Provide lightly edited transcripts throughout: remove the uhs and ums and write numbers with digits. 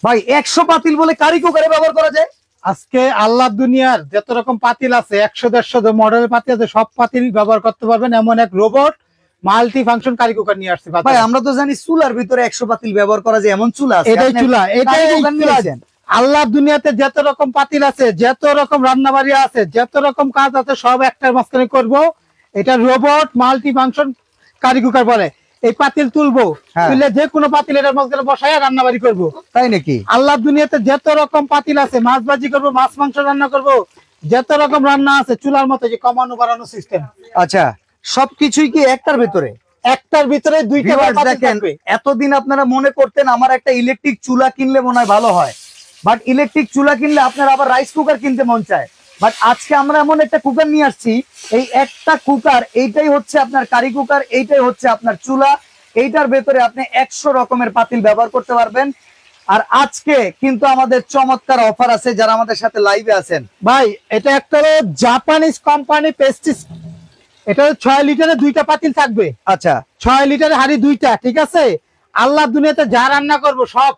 ভাই 100 পাতিল বলে কারি কুকারে ব্যবহার করা যায়। আজকে আল্লাহ দুনিয়ার যত রকম পাতিল আছে 100-150 মডেলের পাতিল আছে, সব পাতিল ব্যবহার করতে পারবেন এমন এক robot multi function curry cooker নিয়ে আসছে। ভাই আমরা তো জানি চুলার ভিতরে 100 পাতিল ব্যবহার করা যায়, এমন চুলা আছে? এটাই চুলা, এটাই আল্লাহ দুনিয়াতে যত রকম পাতিল আছে, যত রকম রান্নাবাড়ি আছে, যত রকম কাজ আছে সব একটার মাঝখানে করবো। এটা robot multi function curry cooker বলে। এই পাতিল তুলবো, তুললে যে কোনো পাতিল এটার মাঝখানে বসায় রান্নাবাড়ি করবো। তাই নাকি? আল্লাহ দুনিয়াতে যত রকম পাতিল আছে, মাছ ভাজি করবো, মাছ মাংস রান্না করবো, যত রকম রান্না আছে চুলার মতো, যে কমানো বাড়ানো সিস্টেম। আচ্ছা, সবকিছুই কি একটার ভিতরে? একটার ভিতরে দুইটা। দেখেন, এতদিন আপনারা মনে করতেন আমার একটা ইলেকট্রিক চুলা কিনলে মনে হয় ভালো হয়, বাট ইলেকট্রিক চুলা কিনলে আপনার আবার রাইস কুকার কিনতে মন চায়। বাট আজকে আমরা এমন একটা কুকার নিয়ে আসছি, এই একটা কুকার, এইটাই হচ্ছে আপনার কারি কুকার, এইটাই হচ্ছে আপনার চুলা। এইটার ভেতরে আপনি 100 রকমের পাতিল ব্যবহার করতে পারবেন। আর আজকে কিন্তু আমাদের চমৎকার অফার আছে যারা আমাদের সাথে লাইভে আছেন। ভাই এটা একটা জাপানিজ কোম্পানি পেস্টিস, এটা 6 লিটারে দুইটা পাতিল থাকবে। আচ্ছা, 6 লিটারে হাড়ি দুইটা, ঠিক আছে? আল্লাহ দুনিয়াতে যা রান্না করবো সব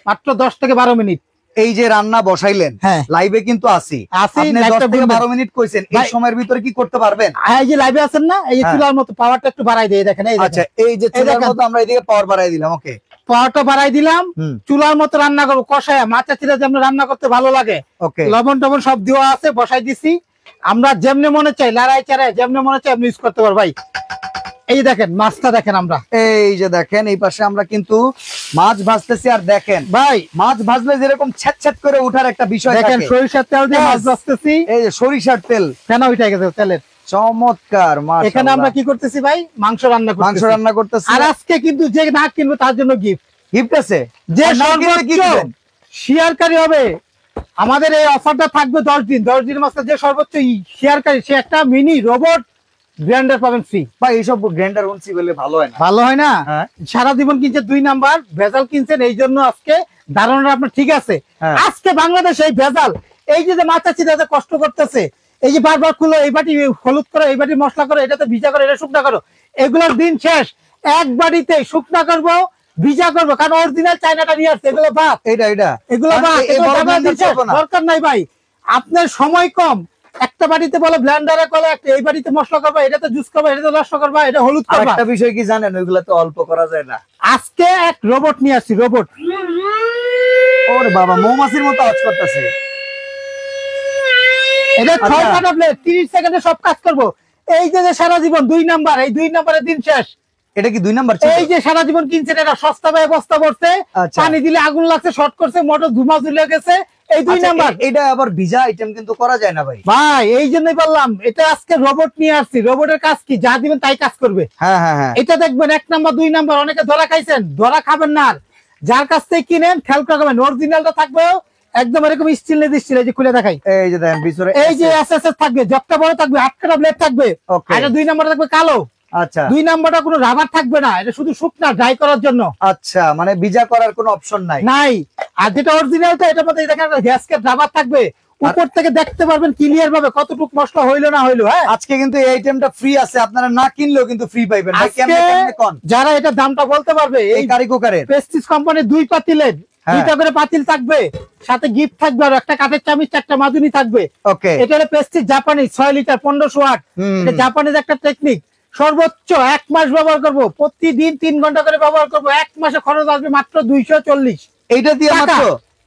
মাত্র 10 থেকে 12 মিনিট। এই যে রান্না বসাইলেন, লাইভে কিন্তু আসি, আপনি 10 থেকে 12 মিনিট কইছেন, এই সময়ের ভিতরে কি করতে পারবেন? এই যে লাইভে আছেন না, এই যে চুলার মতো পাওয়ারটা একটু বাড়াই দেই, দেখেন। এই আচ্ছা, এই যে চুলার মতো আমরা এদিকে পাওয়ার বাড়াই দিলাম। ওকে, পাওয়ারটা বাড়াই দিলাম, চুলার মতো রান্না করবো, কষায় মাচা চিরা যেমন রান্না করতে ভালো লাগে, ওকে, লবণ টবণ সব দেওয়া আছে, বসাই দিছি। আমরা যেমনি মনে চাই লড়াই চারাই যেমনি মনে চাই আপনি ইউজ করতে পারবো। ভাই এই দেখেন মাছটা দেখেন, আমরা এই যে দেখেন এই পাশে আমরা কিন্তু মাছ ভাজতেছি। আর দেখেন ভাই, মাছ ভাজলে যেরকম ছ্যাট করে ওঠার একটা বিষয় থাকে, দেখেন সরিষার তেল দিয়ে মাছ ভাজতেছি। এই যে সরিষার তেল কেন উঠে গেছে তেলের, চমৎকার। এখানে আমরা কি করতেছি ভাই, মাংস রান্না করতেছি। আর আজকে কিন্তু যে না কিনবো তার জন্য গিফট আছে, যে শেয়ারকারী হবে আমাদের এই অফারটা থাকবে 10 দিন। 10 দিনের মাঝে যে সর্বোচ্চ শেয়ারকারী সে একটা মিনি রোবট গ্রাইন্ডার পাবেন ফ্রি। ভাই এইসব গ্রাইন্ডার উনছি বলে ভালো হয় না? ভালো হয় না, সারা জীবন কিনছে 2 নাম্বার ভেজাল কিনছেন, এই জন্য আজকে ধারণা আপনার ঠিক আছে। আজকে বাংলাদেশে এই ভেজাল, এই যে মাথা চিরা কষ্ট করতেছে, এই যে বারবার খুলো, এই বাটি হলুদ করো, এই বাটি মশলা করো, এটাতে ভিজা করো, এটা শুকনা করো, এগুলোর দিন শেষ। এক বাড়িতে শুকনা করবো, ভিজা করবো, কারণ অরিজিনাল চায়নাটা নিয়ে আসছে। এগুলো বাদ, এগুলো দরকার নাই ভাই, আপনার সময় কম। একটা বাড়িতে বলে ব্লেন্ডারে করো, একটা এই বাড়িতে মশলা করবা, এটাতে জুস করবা, এটাতে রস করবা, এটা হলুদ করবা। একটা বিষয় কি জানেন, ওইগুলা তো অল্প করা যায় না। আজকে এক রোবট নিয়ে আসছি, রোবট। ওরে বাবা, মৌমাছির মতো আওয়াজ করতেছে। এটা 6টা প্লেট, 30 সেকেন্ডে সব কাজ করবো। এই যে সারা জীবন 2 নাম্বার, এই 2 নাম্বারের দিন শেষ। এটা কি 2 নাম্বার? এই যে সারা জীবন কিনছেন, এটা সস্তা ভাবে বস্তা পড়ছে, পানি দিলে আগুন লাগছে, শর্ট করছে, মোটর ধুমা ঝুলে গেছে, এই 2 নাম্বার। এটা আবার ভিজা আইটেম কিন্তু করা যায় না ভাই। ভাই এই জন্যই বললাম, এটা আজকে রোবট নিয়ে আসছি। রোবটের কাজ কি, যা দিবেন তাই কাজ করবে। এটা দেখবেন 1 নাম্বার 2 নাম্বার, অনেকে ধরা খাইছেন, ধরা খাবেন না। যার কাছ থেকে কিনেন খেয়াল করবেন, অরিজিনালটা থাকবে একদম এরকম স্টিলের স্টিল। এই যে খুলে দেখাই, এই যে দেখেন ভিতরে এই যে এসএসএস থাকবে, জকটা বড় থাকবে, 8টা ব্লেড থাকবে। এটা 2 নাম্বার থাকবে কালো। আচ্ছা, 2 নাম্বারটা কোনো রাবার থাকবে না, এটা শুধু শুকনা ড্রাই করার জন্য। আচ্ছা, মানে ভিজা করার কোনো অপশন নাই। আর যেটা অরিজিনালটা, এটার মধ্যে দেখেন গ্যাসকেট রাবার থাকবে, উপর থেকে দেখতে পারবেন ক্লিয়ার ভাবে কতটুকু মশলা হইলো না হইলো। হ্যাঁ, আজকে কিন্তু এই আইটেমটা ফ্রি আছে, আপনারা না কিনলেও কিন্তু ফ্রি পাইবেন। যারা এটা দামটা বলতে পারবে, এই কারি কুকারের প্রেস্টিজ কোম্পানির 2 পাতিলের 2টা করে পাতিল থাকবে, সাথে গিফট থাকবে, আর একটা কাঠের চামচ, 4টা মাজুনি থাকবে। এটা হলো প্রেস্টিজ জাপানি 6 লিটার 1500 ওয়াট। এটা জাপানিজ একটা টেকনিক। সর্বোচ্চ 1 মাস ব্যবহার করবো, প্রতিদিন 3 ঘন্টা করে ব্যবহার করবো। 1 মাসে খরচ আসবে মাত্র 240। এইটা দিয়ে মাত্র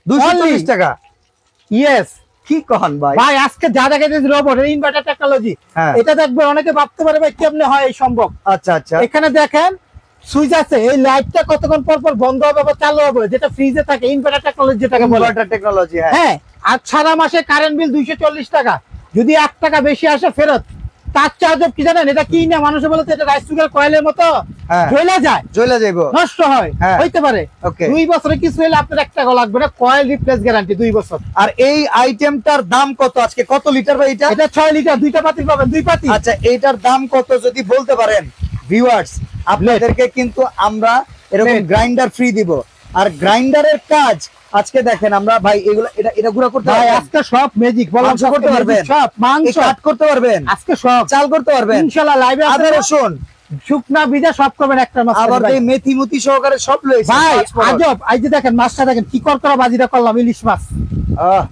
240 টাকা। ইয়েস, কি কহন ভাই? ভাই আজকে যা দেখাইতেছি রোবট, ইনভার্টার টেকনোলজি, এটা দেখবে অনেকে ভাবতে পারে ভাই কেমনে হয় এই সম্ভব। আচ্ছা আচ্ছা, এখানে দেখেন সুইচ আছে, এই লাইটটা কতক্ষণ পর পর বন্ধ হবে বা চালু হবে, যেটা ফ্রিজে থাকে, ইনভার্টার টেকনোলজি যেটাকে বলে। ইনভার্টার টেকনোলজি, হ্যাঁ। আর সারা মাসে কারেন্ট বিল 240 টাকা, যদি 8 টাকা বেশি আসে ফেরত। তার চার্জ কি জানেন, এটা কি না মানুষে বলে এটা রাইস কুকার কয়েলের মতো জ্বলে যায়, নষ্ট হয়, হইতে পারে। 2 বছরে কিছু হলে আপনার 1 টাকা লাগবে না, কয়েল রিপ্লেস গ্যারান্টি 2 বছর। আর এই আইটেমটার দাম কত আজকে, কত লিটার ভাই এটা? এটা 6 লিটার, 2টা পাতিল পাবেন, 2 পাতিল। আচ্ছা, এইটার দাম কত যদি বলতে পারেন ভিউয়ার্স, আপনাদেরকে কিন্তু আমরা এরকম গ্রাইন্ডার ফ্রি দিব। আর গ্রাইন্ডারের কাজ আজকে দেখেন আমরা ভাই, এগুলো এটা গুঁড়া করতে পারবেন আজকে, সব ম্যাজিক। মাংস করতে পারবেন, সব মাংস কাট করতে পারবেন, আজকে সব চাল করতে পারবেন ইনশাআল্লাহ। লাইভে আদা রসুন শুকনা ভিজা সব করবেন একটা মাছ আবার এই মেথি মুতি সহকারে সব লইছে ভাই। আজব, এই যে দেখেন মাছটা দেখেন কি করকরা বাজিটা করলাম, ইলিশ মাছ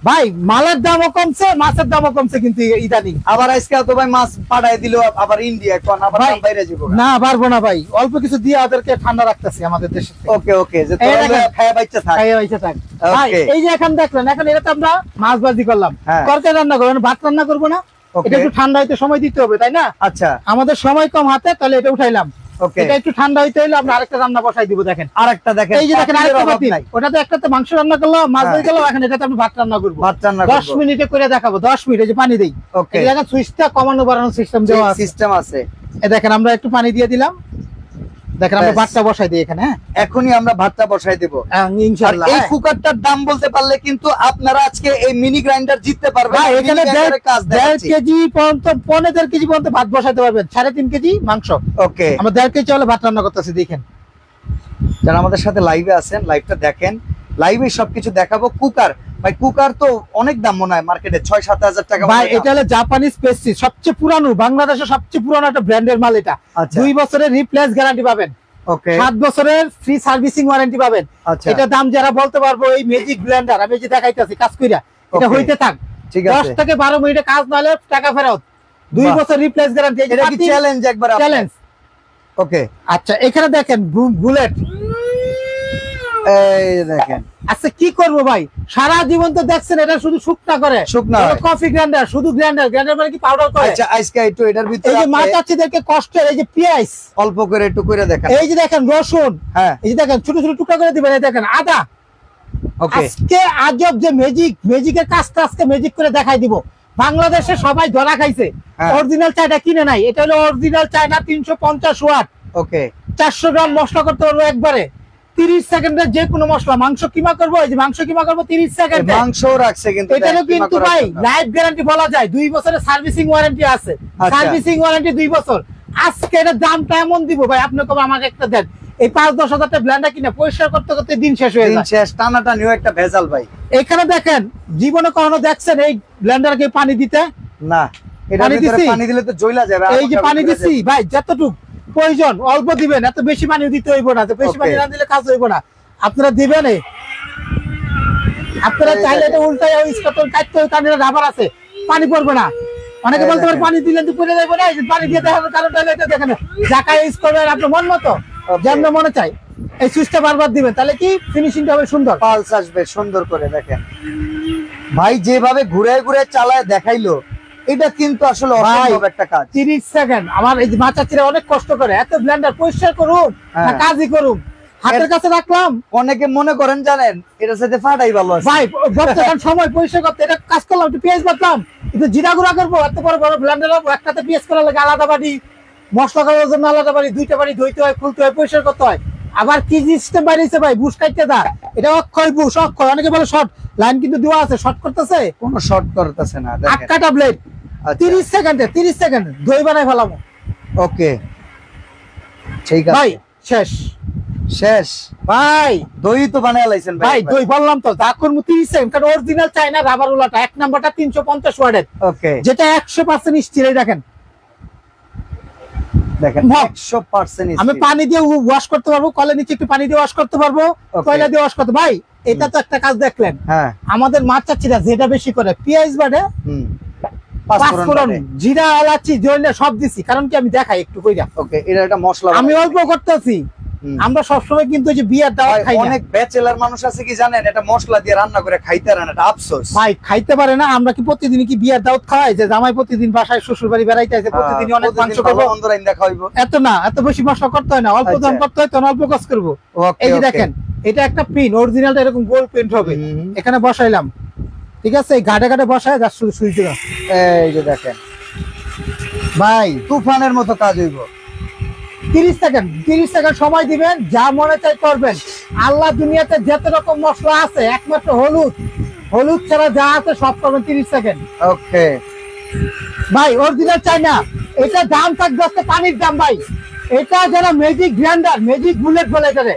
ভাই। মালের দামও কমছে, মাছের দামও কমছে কিন্তু ইদানিং। আবার আজকে তো ভাই মাছ পাঠায় দিল আবার ইন্ডিয়া, কোন আবার দাম বাইরে যাব না, পারবো না ভাই, অল্প কিছু দিয়ে ওদেরকে ঠান্ডা রাখতেছি আমাদের দেশে। ওকে ওকে, যে তোরা খায়া বাইচা থাক, খাইয়া বাইচা থাক ভাই। এই যে এখন দেখলেন, এখন এটা তো আমরা মাছ ভাজি করলাম, তরকারি রান্না করবো, ভাত রান্না করবো না, এটা একটু ঠান্ডা হইতে সময় দিতে হবে, তাই না? আচ্ছা, আমাদের সময় কম হাতে, তাহলে এটা উঠাইলাম। এটা একটু ঠান্ডা হইতে হইলে আমরা আরেকটা রান্না বসাই দিব। দেখেন আরেকটা, দেখেন এই যে দেখেন আরেকটা বাটি, ওটাতে একটাতে মাংস রান্না করলাম, মাছ ভাজি করলাম, এখন এটাতে আমি ভাত রান্না করব। 10 মিনিটে করে দেখাবো, 10 মিনিট। এই যে পানি দেই, এই দেখেন সুইচটা কমানো বাড়ানো সিস্টেম দেওয়া আছে, সিস্টেম আছে। এই দেখেন আমরা একটু পানি দিয়ে দিলাম, দেখেন আমরা ভাতটা বসাই দিই এখানে। হ্যাঁ, এখনই আমরা ভাতটা বসাই দেব ইনশাআল্লাহ। এই কুকারটার দাম বলতে পারলে কিন্তু আপনারা আজকে এই মিনি গ্রাইন্ডার জিততে পারবেন। ভাই এখানে 1.5 কেজি পর্যন্ত, 1.5 কেজি পর্যন্ত ভাত বসাতে পারবেন, 3.5 কেজি মাংস। ওকে, আমরা 1.5 কেজি হলে ভাত রান্না করতেছি। দেখেন যারা আমাদের সাথে লাইভে আছেন, লাইভটা দেখেন, লাইভে সবকিছু দেখাবো। কুকার ভাই, কুকার তো অনেক দাম মনে হয় মার্কেটে, 6-7 হাজার টাকা ভাই। এটা হলো জাপানিজ পেস্ট্রি, সবচেয়ে পুরানো, বাংলাদেশের সবচেয়ে পুরানো একটা ব্র্যান্ডের মাল এটা। 2 বছরের রিপ্লেস গ্যারান্টি পাবেন, 7 বছরের ফ্রি সার্ভিসিং ওয়ারেন্টি পাবেন। এটা দাম যারা বলতে পারবো, এই ম্যাজিক ব্লেন্ডার আমি যে দেখাইতেছি কাজ কইরা, এটা হইতে থাক 10 থেকে 12 মিনিটে কাজ না হলে টাকা ফেরত, 2 বছর রিপ্লেস গ্যারান্টি। এটা কি চ্যালেঞ্জ? একবার চ্যালেঞ্জ। ওকে, আচ্ছা এখানে দেখেন বুলেট, এই দেখেন। আচ্ছা কি করবো ভাই, সারা জীবন তো দেখছেন এটা শুধু শুকনা করে, কফি গ্রাইন্ডার, শুধু গ্রাইন্ডার মানে কি পাউডার করে। আচ্ছা আজকে একটু এটার ভিতরে এই যে মাছাচ্ছিদেরকে কষ্টের, এই যে পেঁয়াজ অল্প করে একটু করে দেখেন, এই যে দেখেন রসুন, হ্যাঁ এই যে দেখেন ছোট ছোট টুকরা করে দিবেন, এই দেখেন আদা। ওকে, আজকে আজব যে ম্যাজিকের কাজটা আজকে ম্যাজিক করে দেখাই দিব। বাংলাদেশে সবাই ধরা খাইছে, অরিজিনাল চায়না কিনে নাই, এটা হলো অরিজিনাল চায়না, 350 ওয়াট। ওকে, 400 গ্রাম মশলা করতে পারবো একবারে 30 সেকেন্ডে, যে কোনো মশলা। মাংস কিমা করবো, এই যে মাংস কিমা করবো 30 সেকেন্ডে, মাংসও রাখছে কিন্তু। এটারও কিন্তু ভাই লাইফ গ্যারান্টি বলা যায়, 2 বছরের সার্ভিসিং ওয়ারেন্টি আছে, সার্ভিসিং ওয়ারেন্টি 2 বছর। আজকে এর দামটা এমন দিব ভাই, আপনি কবে আমাকে একটা দেন, এই 5-10 হাজার টাকা ব্লেন্ডার কিনে পরিষ্কার করতে করতে দিন শেষ হয়ে যায়। দিন শেষ, টানাটা নিও একটা ভেজাল ভাই। এখানে দেখেন, জীবনে কখনো দেখছেন এই ব্লেন্ডারকে পানি দিতে? না, এটার ভিতরে পানি দিলে তো জ্বলা যাবে। এই যে পানি দিছি ভাই, যতটুকু প্রয়োজন অল্প দিবেন, এত বেশি পানি দিতে হইব না, বেশি পানি না দিলে কাজ হইব না। আপনারা দিবেন, আপনারা চাইলে এটা উল্টায় স্কটল কাটতে হয়, কারণ রাবার আছে, পানি পড়বে না। অনেকে বলতে পারে পানি দিলেন তো পড়ে যাবে না, পানি দিয়ে দেখানোর কারণটা এটা দেখেন, যাকে ইউজ করবেন আপনার মন মতো, যেমন মনে চাই এই সুইচটা বারবার দিবেন, তাহলে কি ফিনিশিংটা হবে সুন্দর, পালস আসবে সুন্দর করে। দেখেন ভাই যেভাবে ঘুরে ঘুরে চালায় দেখাইলো, এটা কিন্তু আসলে অসম্ভব একটা কাজ। 30 সেকেন্ড। আমার এই মাচাচিরা অনেক কষ্ট করে, এত ব্লেন্ডার পরিষ্কার করুন না কাজই করুন, হাতের কাছে রাখলাম। অনেকে মনে করেন জানেন, এটার সাথে ফাটাই ভালো আছে ভাই, বর্তমান সময় পরিষ্কার করতে এটা কাজ করলাম, একটু পেঁয়াজ বাটলাম, একটু জিরা গুঁড়া করবো, এত বড় বড় ব্লেন্ডার একটাতে পেঁয়াজ করার লাগে আলাদা বাড়ি, মশলা করার জন্য আলাদা বাড়ি, 2টা বাড়ি ধুইতে হয়, খুলতে হয়, পরিষ্কার করতে হয়। আবার কি সিস্টেম বাড়িয়েছে ভাই, বুশ কাটতে দা, এটা অক্ষয় বুশ, অক্ষয়। অনেকে বলে শর্ট, লাইন কিন্তু দেওয়া আছে, শর্ট করতেছে, কোনো শর্ট করতেছে না। 8 কাটা ব্লেড, 30 সেকেন্ডে, 30 সেকেন্ড দই বানাই ফেলাম। ওকে, ঠিক আছে ভাই, শেষ শেষ ভাই। দই তো বানায় লাইছেন ভাই, দই বললাম তো, দাকুর 30 সেকেন্ড, কারণ অরিজিনাল চায়না রাবার উলাটা 1 নাম্বারটা 350 ওয়াটের, ওকে, যেটা 100% স্টিল। দেখেন দেখেন 100% আমি পানি দিয়ে ওয়াশ করতে পারবো, কলের নিচে একটু পানি দিয়ে ওয়াশ করতে পারবো, কয়লা দিয়ে ওয়াশ করতে। ভাই এটা তো একটা কাজ দেখলেন, হ্যাঁ আমাদের মাছ চাচ্ছিরা যেটা বেশি করে পেঁয়াজ বাটে, পাঁচফোড়ন, জিরা, এলাচি, জয়না সব দিছি, কারণ কি আমি দেখাই একটু কইরা। ওকে, এটা একটা মশলা আমি অল্প করতেছি। আমরা সবসময় কিন্তু ওই যে বিয়ার দাওয়াত খাই না। অনেক ব্যাচেলার মানুষ আছে কি জানেন, এটা মশলা দিয়ে রান্না করে খাইতে পারে না, এটা আফসোস ভাই, খাইতে পারে না। আমরা কি প্রতিদিন কি বিয়ার দাওয়াত খাই, যে জামাই প্রতিদিন বাসায় শ্বশুর বাড়ি বেড়াইতে আছে, প্রতিদিন অনেক মাংস করবো, এত না, এত বেশি মশলা করতে হয় না, অল্প দাম করতে হয়, তখন অল্প কাজ করবো। এই যে দেখেন, এটা একটা পিন, অরিজিনালটা এরকম গোল প্রিন্ট হবে, এখানে বসাইলাম, ঠিক আছে, এই ঘাটে ঘাটে বসায় যা শুধু সুইচ দিলাম। এই যে দেখেন ভাই, তুফানের মতো কাজ হইব। 30 সেকেন্ড সময় দিবেন, যা মনে চাই করবেন। আল্লাহ দুনিয়াতে যত রকম মশলা আছে, একমাত্র হলুদ ছাড়া যা আছে সব করবেন 30 সেকেন্ড। ওকে ভাই, অরিজিনাল চায়না, এটা দাম থাকবে আজকে পানির দাম ভাই। এটা যারা ম্যাজিক গ্রাইন্ডার, ম্যাজিক বুলেট বলে, এটারে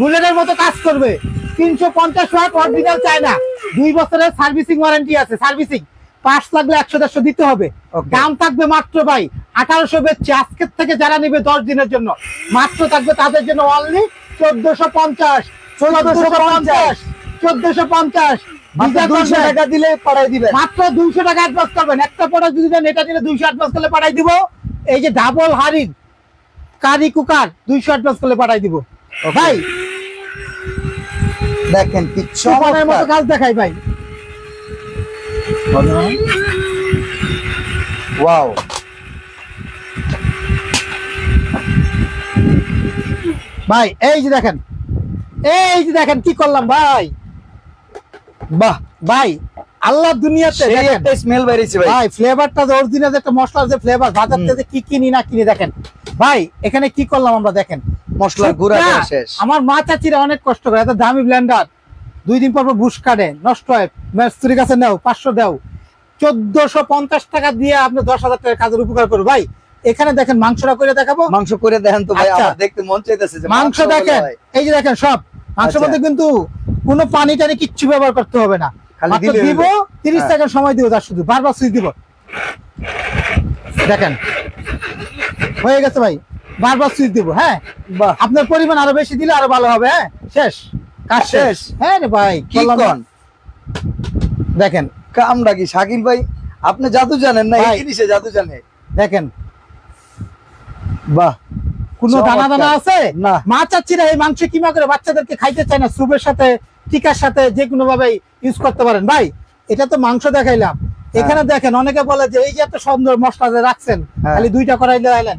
বুলেটের মতো কাজ করবে, 350 ওয়াট, অরিজিনাল চায়না, 2 বছরের সার্ভিসিং ওয়ারেন্টি আছে। সার্ভিসিং পার্টস লাগলে 100-150 দিতে হবে। দাম থাকবে মাত্র ভাই 1800 বেচছে, আজকের থেকে যারা নেবে 10 দিনের জন্য মাত্র থাকবে তাদের জন্য অনলি 1450 টাকা দিলে পাঠাই দিবেন, মাত্র 200 টাকা অ্যাডভান্স করবেন। একটা প্রোডাক্ট যদি দেন এটা দিলে 200 অ্যাডভান্স করলে পাঠাই দিব। এই যে ডাবল হাড়ির কারি কুকার 200 অ্যাডভান্স করলে পাঠাই দিব ভাই। দেখেন কি চমৎকার মতো কাজ দেখাই ভাই। ওয়াও, ভাই এই যে দেখেন, এই যে দেখেন কি করলাম ভাই। বাহ ভাই আল্লাহ দুনিয়াতে সেই একটা স্মেল বেরিয়েছে ভাই। ভাই ফ্লেভারটা অরিজিনাল, একটা মশলার যে ফ্লেভার, বাজার থেকে কি কিনি না কিনি দেখেন ভাই। এখানে কি করলাম আমরা দেখেন, মশলার গুঁড়া করা শেষ। আমার মা চাচিরা অনেক কষ্ট করে, এত দামি ব্লেন্ডার 2 দিন পর বুশ কাটে, নষ্ট হয়, মিস্ত্রির কাছে নাও 500 দাও, 1450 টাকা দিয়ে আপনি 10,000 টাকার কাজের উপকার করো ভাই। এখানে দেখেন মাংসটা করে দেখাবো, মাংস করে দেখেন তো ভাই, আচ্ছা। আমার দেখতে মন চাইতেছে যে মাংস দেখেন, এই যে দেখেন সব মাংসের আচ্ছা। মধ্যে কিন্তু কোনো পানি টানি কিচ্ছু ব্যবহার করতে হবে না, খালি মাত্র দিলে দিব হলো। 30 সেকেন্ড সময় দিব, তার শুধু বারবার সুইচ দিব। দেখেন হয়ে গেছে ভাই, বারবার সুইচ দিব। হ্যাঁ বাহ, আপনার পরিমাণ আরো বেশি দিলে আরো ভালো হবে। হ্যাঁ শেষ, কাজ শেষ। হ্যাঁ রে ভাই কি বললাম না? কোন দেখেন কামটা কি শাকিল ভাই, আপনি জাদু জানেন না, এই ভাই। জিনিসে জাদু জানে। দেখেন বাহ, কোনো দানা দানা আছে না। মা চাচ্ছিরা এই মাংস কিমা করে বাচ্চাদেরকে খাইতে চায় না, স্যুপের সাথে টিকার সাথে যে কোনো ভাবে ইউজ করতে পারেন ভাই। এটা তো মাংস দেখাইলাম, এখানে দেখেন অনেকে বলে যে এই যে এত সুন্দর মশলা যে রাখছেন খালি 2টা করাইলে আইলেন,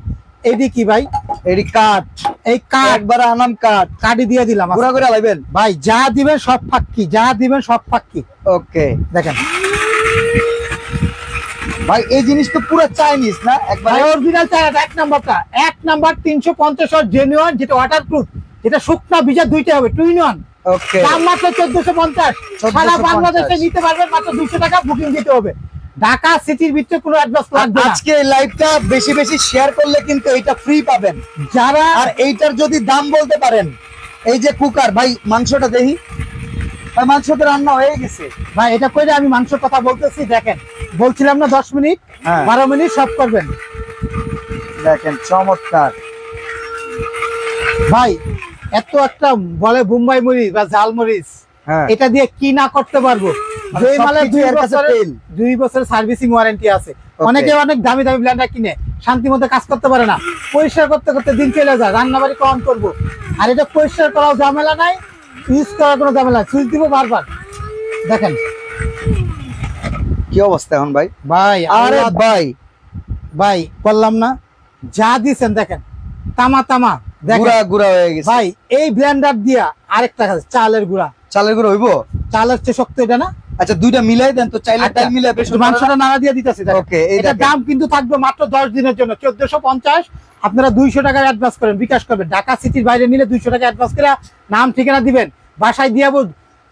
এইটি কি ভাই? এডি কাট, এই কাঠ একবার আনাম কাট কাটি দিয়ে দিলাম পুরা করে লাইবেন ভাই, যা দিবেন সব ফাঁকি, যা দিবেন সব ফাঁকি। ওকে দেখেন ভাই, এই জিনিস তো পুরো চাইনিজ না, একবার অরিজিনাল চায়না, এক নাম্বারটা, এক নাম্বার 350 জেনুইন, যেটা ওয়াটারপ্রুফ, যেটা শুকনা ভিজা দুইটা হবে, 2 in 1। ওকে, দাম মাত্র 1450, সারা 1450 বাংলাদেশে নিতে পারবেন মাত্র 200 টাকা বুকিং দিতে হবে। ঢাকা সিটির ভিতরে কোনো অ্যাডভান্স লাগবে না। আজকে এই লাইভটা বেশি বেশি শেয়ার করলে কিন্তু এটা ফ্রি পাবেন। যারা আর এইটার যদি দাম বলতে পারেন, এই যে কুকার ভাই, মাংসটা দেখি ভাই, মাংস তো রান্না হয়ে গেছে ভাই এটা কইলে আমি মাংসের কথা বলতেছি, দেখেন বলছিলাম না 10 মিনিট হ্যাঁ। 12 মিনিট সব করবেন। দেখেন চমৎকার ভাই এত একটা বলে বোম্বাই মরিচ বা জাল মরিচ, হ্যাঁ। এটা দিয়ে কি না করতে পারবো। মানে যেই মালে সবকিছু এর কাছে তেল। 2 বছরের সার্ভিসিং ওয়ারেন্টি আছে। Okay. অনেকে অনেক দামি দামি ব্লেন্ডার কিনে শান্তি মতো কাজ করতে পারে না, পরিষ্কার করতে করতে দিন চলে যায়, রান্না বাড়ি কম করবো। আর এটা পরিষ্কার করাও ঝামেলা নাই, ইউজ করার কোনো ঝামেলা, সুইচ দিব বারবার। দেখেন কি অবস্থা এখন ভাই? ভাই, আরে আল্লাহ ভাই, ভাই বললাম না যা দিছেন, দেখেন তামা তামা। দেখেন গুড়া গুড়া হয়ে গেছে ভাই, এই ব্লেন্ডার দিয়া আরেকটা কাজ, চালের গুঁড়া, চালের গুঁড়ো হইবো? চালের চেয়ে শক্ত এটা না। আচ্ছা, দুইটা মিলাই দেন তো, চাইলে আচ্ছা, ডাল মিলাই বেশ মাংসটা নাড়া দিয়ে দিতেছি। ওকে, এই এটা দেখেন। দাম কিন্তু থাকবে মাত্র 10 দিনের জন্য 1450। আপনারা 200 টাকা অ্যাডভান্স করেন, বিকাশ করবেন। ঢাকা সিটির বাইরে নিলে 200 টাকা অ্যাডভান্স করে নাম ঠিকানা দিবেন, বাসায় দিয়ে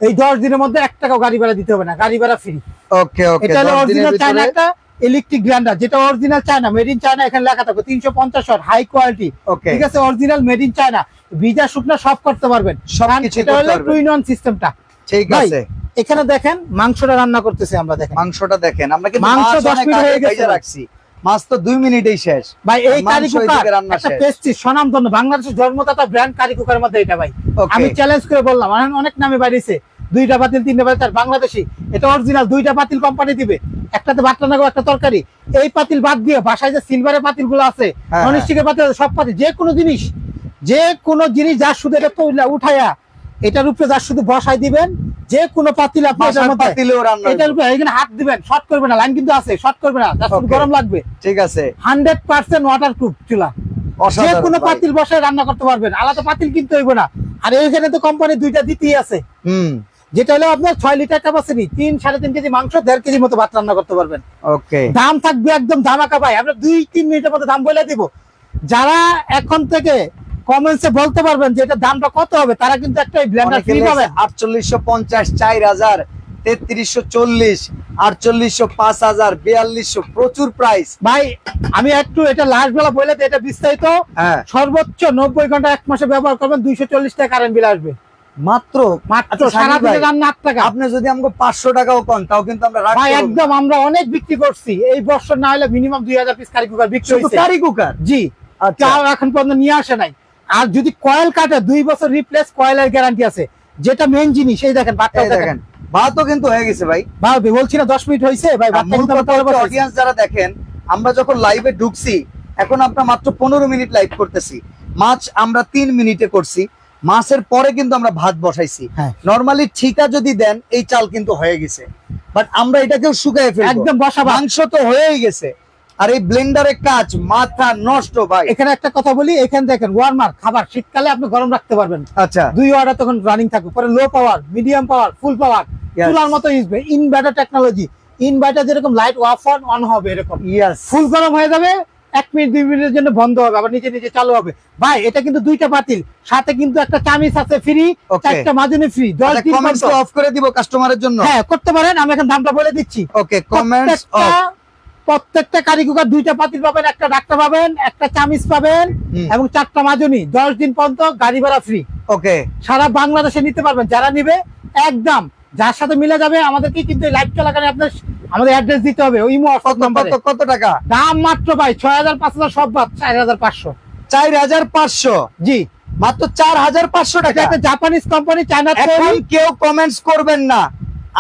এই 10 দিনের মধ্যে 1 টাকাও গাড়ি ভাড়া দিতে হবে না, গাড়ি ভাড়া ফ্রি। ওকে ওকে, এটা হলো 10 দিনের অরিজিনাল চায়না ভিতরে একটা ইলেকট্রিক গ্রাইন্ডার, যেটা original China, made in China, এখানে লেখা থাকবে 350 ওয়াট, হাই কোয়ালিটি। Okay. ঠিক আছে, অরিজিনাল মেড ইন চায়না, ভিজা শুকনা সব করতে পারবেন। সবকিছু এটা করতে হলো পারবেন। 2 in 1 সিস্টেমটা। ঠিক ভাই, আছে, এখানে দেখেন মাংসটা রান্না করতেছি আমরা, দেখেন মাংসটা দেখেন। আমরা কিন্তু মাংস মাছ 10 অনেক মিনিট আগে হয়ে গেছে ভেজে রাখছি, মাছ তো 2 মিনিটেই শেষ ভাই। এই মাংস কারি কুকার এদিকে রান্না একটা শেষ। পেস্টিজ, স্বনামধন্য বাংলাদেশের জন্মদাতা ব্র্যান্ড কারি কুকারের মধ্যে এটা ভাই। Okay. আমি চ্যালেঞ্জ করে বললাম, অনেক নামে বাইরেছে, 2টা পাতিল 3টা পাতিল, আর বাংলাদেশি এটা অরিজিনাল 2টা পাতিল কোম্পানি দিবে, একটাতে ভাত রান্না করো, একটা তরকারি। এই পাতিল বাদ দিয়ে বাসায় যে সিলভারের পাতিল গুলো আছে, হ্যাঁ, ননস্টিকের পাতিল আছে, সব পাতিল, যে কোনো জিনিস যার শুধু এটা তৈলা উঠায়া এটার উপরে যার শুধু বসাই দিবেন, যে কোনো পাতিল আপনি এটার বাসার মধ্যে, পাতিলেও রান্না এটার হইবো। উপরে এখানে হাত দিবেন, শর্ট করবে না, লাইন কিন্তু আছে, শর্ট করবে না, just শুধু Okay. গরম লাগবে। ঠিক আছে, 100% ওয়াটারপ্রুফ চুলা, যে অসাধারণ কোনো ভাই। পাতিল বসায় রান্না করতে পারবেন, আলাদা পাতিল কিনতে হইব না। আর এইখানে তো কোম্পানি 2টা দিতেই আছে, যেটা হলো আপনার 6 লিটার ক্যাপাসিটি, 3-3.5 কেজি মাংস, 1.5 কেজি মতো ভাত রান্না করতে পারবেন। ওকে, দাম থাকবে একদম ধামাকা ভাই, আমরা 2-3 মিনিটের মধ্যে দাম বলে দিব। যারা এখন থেকে কমেন্টসে বলতে পারবেন যে এটা দামটা কত হবে, তারা কিন্তু একটা ব্লেন্ডার ফ্রি পাবেন। 4850, 4000, 3340, 4800, 5000, 4200, প্রচুর প্রাইস ভাই আমি একটু এটা লাস্ট বেলা বলে দিই, এটা বিস্তারিত। হ্যাঁ। সর্বোচ্চ 90 ঘন্টা 1 মাসে ব্যবহার করবেন, 240 টাকা কারেন্ট বিল আসবে। মাত্র মাত্র সারাদিনের রান্না 8 টাকা। আপনি যদি আমাকে 500 টাকাও কন তাও কিন্তু আমরা রাখবো ভাই একদম, আমরা অনেক বিক্রি করছি এই বছর, না হলে মিনিমাম 2000 পিস কারি কুকার বিক্রি হয়েছে। Curry cooker? জি। আচ্ছা, কেউ এখন পর্যন্ত নিয়ে আসে নাই। আর যদি কয়েল কাটে 2 বছর রিপ্লেস কয়েলের গ্যারান্টি আছে, যেটা মেইন জিনিস। এই দেখেন ভাতটা দেখেন, ভাত তো কিন্তু হয়ে গেছে ভাই। ভাই বলছি না 10 মিনিট হয়েছে ভাই। অডিয়েন্স যারা দেখেন, আমরা যখন লাইভে ঢুকছি, এখন আমরা মাত্র 15 মিনিট লাইভ করতেছি, মাছ আমরা 3 মিনিটে করছি, মাছের পরে কিন্তু আমরা ভাত বসাইছি। নরমালি ঠিকা যদি দেন এই চাল কিন্তু হয়ে গেছে, বাট আমরা এটাকেও শুকায় ফেলবো, একদম বসা মাংস তো হয়েই গেছে। আর এই ব্লেন্ডারের কাজ মাথা নষ্ট ভাই। এখানে একটা কথা বলি, এখানে দেখেন ওয়ার্মার খাবার শীতকালে আপনি গরম রাখতে পারবেন। আচ্ছা, 2 অর্ডার তখন রানিং থাকবে। পরে লো পাওয়ার, মিডিয়াম পাওয়ার, ফুল পাওয়ার, চুলার মতো ইউজবে। ইনভার্টার টেকনোলজি, ইনভার্টার যেরকম লাইট অফ অন হবে এরকম। ফুল গরম হয়ে যাবে, 1 মিনিট 2 মিনিটের জন্য বন্ধ হবে, আবার নিজে নিজে চালু হবে। ভাই এটা কিন্তু 2টা পাতিল, সাথে কিন্তু একটা চামিচ আছে ফ্রি, 4টা মাজনি ফ্রি। 10 দিন কমেন্টস অফ করে দিব কাস্টমারের জন্য। হ্যাঁ করতে পারেন, আমি এখন দামটা বলে দিচ্ছি। ওকে, কমেন্টস অফ। প্রত্যেকটা কারি কুকার 2টা পাতিল পাবেন, একটা ডাক্তার পাবেন, একটা চামিচ পাবেন এবং 4টা মাজনি। 10 দিন পর্যন্ত গাড়ি ভাড়া ফ্রি। ওকে, সারা বাংলাদেশে নিতে পারবেন। যারা নিবে একদম যার সাথে মিলে যাবে আমাদেরকে কিন্তু লাইভ চলাকালীন আপনার আমাদের অ্যাড্রেস দিতে হবে। ওই কত টাকা দাম? মাত্র ভাই 6000 5000 সব বাদ 4500। 4500? জি, মাত্র 4500 টাকা। একটা জাপানিজ কোম্পানি, চায়না। এখন কেউ কমেন্টস করবেন না,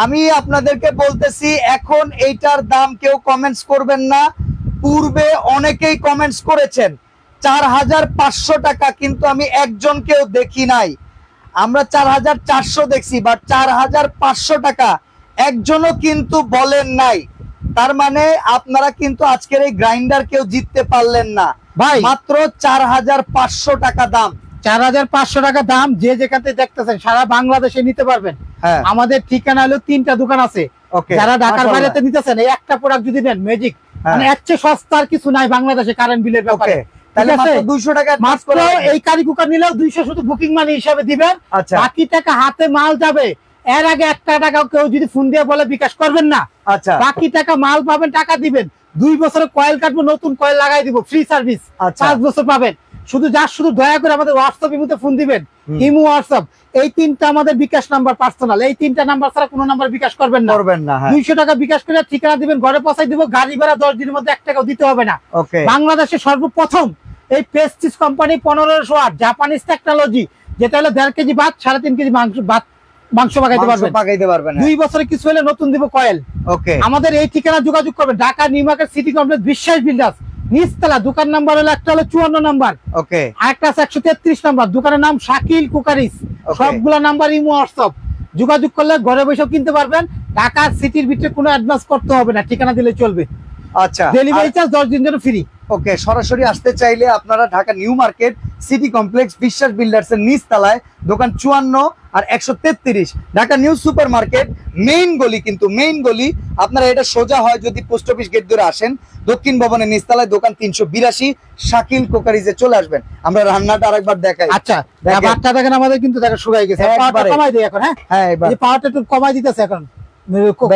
আমি আপনাদেরকে বলতেছি, এখন এইটার দাম কেউ কমেন্টস করবেন না। পূর্বে অনেকেই কমেন্টস করেছেন 4500 টাকা, কিন্তু আমি একজনকেও দেখি নাই। আমরা 4400 দেখছি, বাট 4500 টাকা একজনও কিন্তু বলেন নাই। তার মানে আপনারা কিন্তু আজকের এই গ্রাইন্ডার কেউ জিততে পারলেন না ভাই। মাত্র 4500 টাকা দাম। 4500 টাকা দাম। যে যেখান থেকে দেখতেছেন সারা বাংলাদেশে নিতে পারবেন। আমাদের ঠিকানা হলো 3টা দোকান আছে। যারা ঢাকার বাইরেতে নিতেছেন, এই একটা প্রোডাক্ট যদি নেন ম্যাজিক, মানে এর চেয়ে সস্তা আর কিছু নাই বাংলাদেশে কারেন্ট বিলের ব্যাপারে। তাহলে মাত্র 200 টাকা মাত্র এই কারি কুকার নিলেও 200 শুধু বুকিং মানি হিসাবে দিবেন। বাকি টাকা হাতে মাল যাবে। এর আগে 1 টাকা কেউ যদি ফোন দিয়ে বলে বিকাশ করবেন না। আচ্ছা, বাকি টাকা মাল পাবেন, টাকা দিবেন। 2 বছরের কয়েল কাটবো, নতুন কয়েল লাগাই দিব, ফ্রি সার্ভিস। 5 বছর পাবেন। শুধু দয়া করে আমাদের হোয়াটসঅ্যাপ ইমোতে ফোন দিবেন। ইমো হোয়াটসঅ্যাপ এই 3টা আমাদের বিকাশ নাম্বার পার্সোনাল। এই 3টা নাম্বার ছাড়া কোনো নাম্বার বিকাশ করবেন না। 200 টাকা বিকাশ করে ঠিকানা দিবেন, ঘরে পৌঁছাই দিব। গাড়ি ভাড়া 10 দিনের মধ্যে 1 টাকাও দিতে হবে না। বাংলাদেশে সর্বপ্রথম এই Prestige company 1500 watt Japanese technology, যেটা হলো 1.5 কেজি ভাত, 3.5 কেজি মাংস পাকাইতে পারবেন। 2 বছরে কিছু হলে নতুন দিব কয়েল। আমাদের এই ঠিকানা যোগাযোগ করবেন, Dhaka new market city complex, বিশ্বাস বিল্ডার্স, নিচতলা। দোকান নাম্বার হলো একটা হলো 54 নাম্বার, আরেকটা 133 নাম্বার। দোকানের নাম শাকিল কুকারিস। সবগুলা নাম্বার ইমো হোয়াটসঅ্যাপ। যোগাযোগ করলে ঘরে বসেও কিনতে পারবেন। ঢাকা সিটির ভিতরে কোনো অ্যাডভান্স করতে হবে না, ঠিকানা দিলে চলবে। আচ্ছা, ডেলিভারি চার্জ 10 দিন জন্য ফ্রি। ওকে, সরাসরি আসতে চাইলে আপনারা Dhaka new market city complex, বিশ্বাস বিল্ডার্স এর নিচ তলায় দোকান 54 আর 133, Dhaka new super market, main গলি। কিন্তু মেইন গলি আপনারা এটা সোজা হয় যদি পোস্ট অফিস গেট ধরে আসেন, দক্ষিণ ভবনের নিচতলায় দোকান 382 শাকিল কুকারিজে চলে আসবেন। আমরা রান্নাটা আরেকবার দেখাই। আচ্ছা, ভাতটা দেখেন আমাদের কিন্তু দেখা শুকাই গেছে। পাওয়ারটা কমাই দেই এখন। হ্যাঁ, এই পাওয়ারটা একটু কমাই দিতেছে এখন,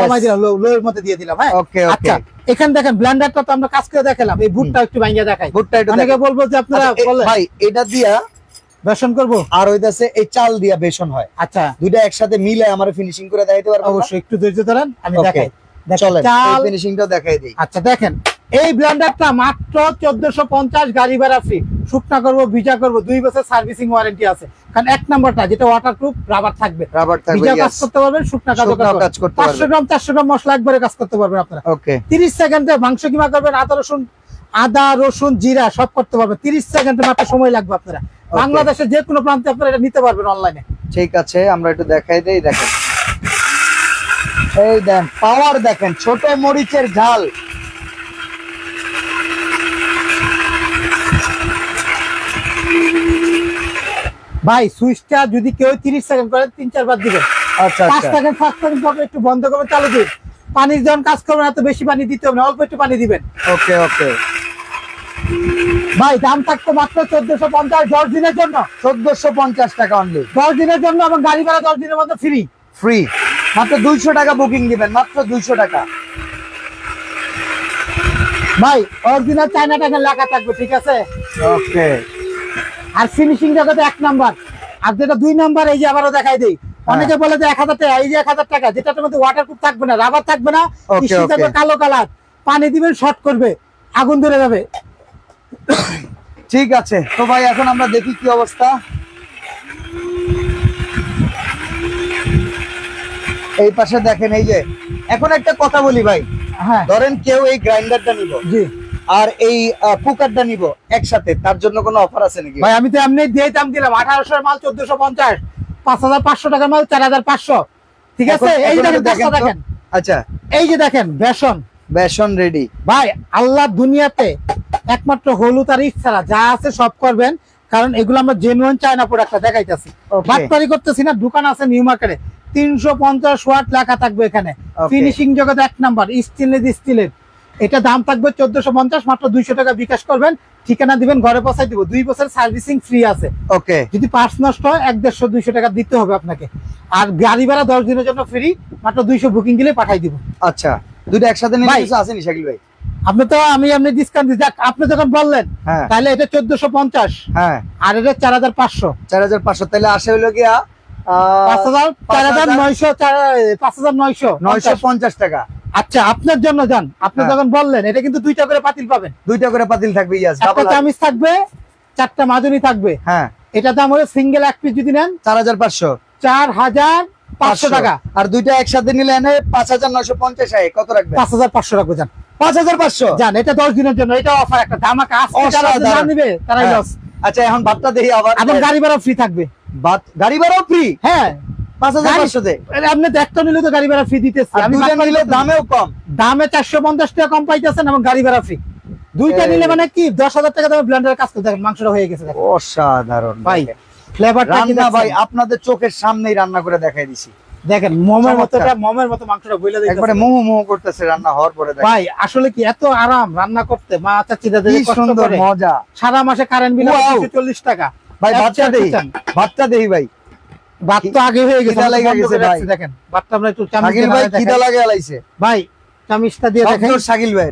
কমাই দিলাম, লোয়ের মধ্যে দিয়ে দিলাম। হ্যাঁ, আচ্ছা। এখানে দেখেন ব্লেন্ডারটা তো আমরা কাজ করে দেখালাম। এই বুটটা একটু ভাঙিয়ে দেখাই। বুটটা একটু অনেকে বলবো যে আপনারা বলেন ভাই এটা দিয়া বেসন করব, আর ওইদাসে এই চাল দিয়া বেসন হয়। আচ্ছা, দুইটা একসাথে মিলে আমরা ফিনিশিং করে দেখাইতে পারবো। অবশ্যই একটু ধৈর্য ধরেন, আমি দেখাই। চলেন এই ফিনিশিংটাও দেখাই দেই। আচ্ছা দেখেন, এই ব্লেন্ডারটা মাত্র 1450, গাড়ি ভাড়া ফ্রি। শুকনা করব, ভিজা করব, 2 বছর সার্ভিসিং ওয়ারেন্টি আছে। কারণ 1 নাম্বারটা যেটা ওয়াটারপ্রুফ, রাবার থাকবে, ভিজা কাজ করতে পারবেন, শুকনা কাজ করতে পারবেন। 500 গ্রাম 400 গ্রাম মশলা একবারে কাজ করতে পারবেন আপনারা। 30 সেকেন্ডে মাংস কিমা করবেন, আদা রসুন জিরা সব করতে পারবেন। 30 সেকেন্ডে মাত্র সময় লাগবে। আপনারা বাংলাদেশের যে কোনো প্রান্তে আপনারা এটা নিতে পারবেন অনলাইনে। ঠিক আছে, আমরা একটু দেখাই দেই। দেখেন, এই দেন পাওয়ার, দেখেন ছোট মরিচের ঝাল। ভাই সুইচটা যদি কেউ 30 সেকেন্ড করে 3-4 বার দিবেন। আচ্ছা, 5 সেকেন্ড 5 সেকেন্ড পর একটু বন্ধ করবেন, চালু দিন। পানি যখন কাজ করবেন এত বেশি পানি দিতে হবে না, অল্প একটু পানি দিবেন। ওকে ওকে ভাই দাম থাকতো মাত্র 1450 10 দিনের জন্য। 1450 টাকা অনলি 10 দিনের জন্য, এবং গাড়ি ভাড়া 10 দিনের মধ্যে ফ্রি। ফ্রি, মাত্র 200 টাকা বুকিং দিবেন, মাত্র 200 টাকা। ভাই অরিজিনাল চায়না টাকা লেখা থাকবে, ঠিক আছে? ওকে। আর ফিনিশিং জগতে 1 নাম্বার। আর যেটা 2 নাম্বার, এই যে আবারও দেখাই দেই, অনেকে বলে যে 1000 টাকা, এই যে 1000 টাকা, যেটার মধ্যে ওয়াটারপ্রুফ থাকবে না, রাবার থাকবে না, স্টিল থাকবে কালো কালার, পানি দিবেন শর্ট করবে, আগুন ধরে যাবে। ঠিক আছে তো ভাই, এখন আমরা দেখি কি অবস্থা। এই পাশে দেখেন, এই যে এখন একটা কথা বলি ভাই, হ্যাঁ ধরেন কেউ এই গ্রাইন্ডারটা নিব জি আর এই কুকারটা নিব একসাথে, তার জন্য কোনো অফার আছে নাকি ভাই? আমি তো এমনি দিয়ে দাম দিলাম, 1800 এর মাল 1450, 5500 টাকার মাল 4500, ঠিক আছে? এই দেখেন, আচ্ছা এই যে দেখেন বেসন রেডি ভাই। আল্লাহ দুনিয়াতে একমাত্র হলুদ আর ইট ছাড়া যা আছে সব করবেন, কারণ এগুলো আমরা জেনুইন চায়না প্রোডাক্টটা দেখাইতেছি, বাটপারি করতেছি না। দোকান আছে নিউ মার্কেটে, 350 ওয়াট লেখা থাকবে এখানে, ফিনিশিং জগতে 1 নাম্বার, স্টিলের। এটা দাম থাকবে 1450, মাত্র 200 টাকা বিকাশ করবেন, ঠিকানা দিবেন, ঘরে পৌঁছাই দিব, 2 বছর সার্ভিসিং ফ্রি আছে। ওকে, যদি পার্টস নষ্ট হয় 150-200 টাকা দিতে হবে আপনাকে, আর গাড়ি ভাড়া 10 দিনের জন্য ফ্রি, মাত্র 200 বুকিং দিলে পাঠাই দিব। আচ্ছা, দুটো একসাথে নিলে কিছু আসেনি শাকিল ভাই? আপনি তো আমি ডিসকাউন্ট দিই, আপনি যখন বললেন তাহলে এটা 1450, হ্যাঁ, আর এটা 4500, 4500, তাহলে আসে হলো গিয়া 5950 টাকা। আচ্ছা, আপনার জন্য যান, আপনি যখন বললেন, এটা কিন্তু 2টা করে পাতিল পাবেন, 2টা করে পাতিল থাকবে, ইয়েস, একটা চামিচ থাকবে, 4টা মাজনি থাকবে। হ্যাঁ, এটা দাম হলো সিঙ্গেল এক পিস যদি নেন 4500 টাকা, আর দুইটা একসাথে নিলে এনে 5950 হয়। কত রাখবে? 5500 রাখবো, যান 5500 যান। এটা 10 দিনের জন্য, এটা অফার একটা ধামাকা, আজকে যারা নিবে তারাই লস। আচ্ছা, এখন ভাতটা দেখি আবার, এবং গাড়ি ভাড়া ফ্রি থাকবে, গাড়ি ভাড়াও ফ্রি। হ্যাঁ, 5500 তে আপনি একটা নিলে তো গাড়ি ভাড়া ফ্রি দিতেছি, আমি নিলে দামেও কম, দামে 450 টাকা কম পাইতেছেন, এবং গাড়ি ভাড়া ফ্রি। 2টা নিলে মানে কি 10,000 টাকা দামে ব্লেন্ডারের কাজ করতে, দেখেন মাংসটা হয়ে গেছে, অসাধারণ ভাই। ফ্লেভারটা কি রান্না ভাই আপনাদের চোখের সামনেই রান্না করে দেখাই দিছি, দেখেন মোমের মতো মাংসটা বইলা দিতেছে, একবারে মোমো মোমো করতেছে রান্না হওয়ার পরে। ভাই আসলে কি এত আরাম রান্না করতে, মা চাচিরা যে কষ্ট সুন্দর করে, মজা। সারা মাসে কারেন্ট বিল 240 টাকা। ভাই ভাতটা দেই ভাই, ভাত তো আগে হয়ে গেছে, খিদা লেগে গেছে ভাই। দেখেন ভাতটা আমরা একটু চামচ শাকিল ভাই খিদা লাগে আলাইছে ভাই, চামচটা দিয়ে দেখেন শাকিল ভাই,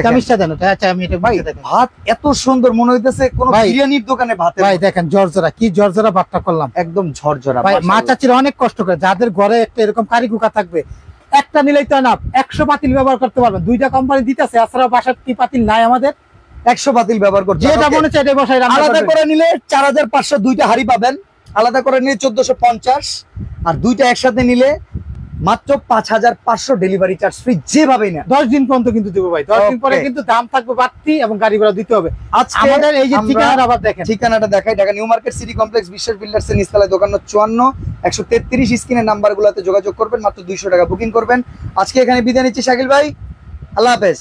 চামচটা দেন। আচ্ছা, আমি এটা ভাই, ভাত এত সুন্দর মনে হইতেছে কোন বিরিয়ানির দোকানে ভাত। ভাই দেখেন জর্জরা, কি জর্জরা ভাতটা করলাম, একদম ঝরঝরা ভাই। মা চাচিরা অনেক কষ্ট করে, যাদের ঘরে একটা এরকম কারি কুকার থাকবে, একটা নিলেই তো না 100 পাতিল ব্যবহার করতে পারবেন, 2টা কোম্পানি দিতেছে, এছাড়া বাসার কি পাতিল নাই আমাদের, 100 পাতিল ব্যবহার করতে, যেটা মনে চাই এটা বসাই রান্না করবেন। আলাদা করে নিলে 4500, 2টা হাড়ি পাবেন, আলাদা করে নিলে 1450, আর 2টা একসাথে নিলে মাত্র 5500 ডেলিভারি চার্জ ফ্রি, যেভাবেই না 10 দিন পর্যন্ত কিন্তু দেবো ভাই, 10 দিন পরে কিন্তু দাম থাকবে বাড়তি, এবং গাড়ি ভাড়া দিতে হবে। আমাদের এই যে ঠিকানাটা আবার দেখেন, ঠিকানাটা দেখাই, Dhaka new market city complex, বিশ্বাস বিল্ডার্স এর নিচতলায়, দোকান 54 133, স্ক্রিনের নাম্বারগুলোতে যোগাযোগ করবেন, মাত্র 200 টাকা বুকিং করবেন। আজকে এখানে বিদায় নিচ্ছি শাকিল ভাই, আল্লাহ হাফেজ।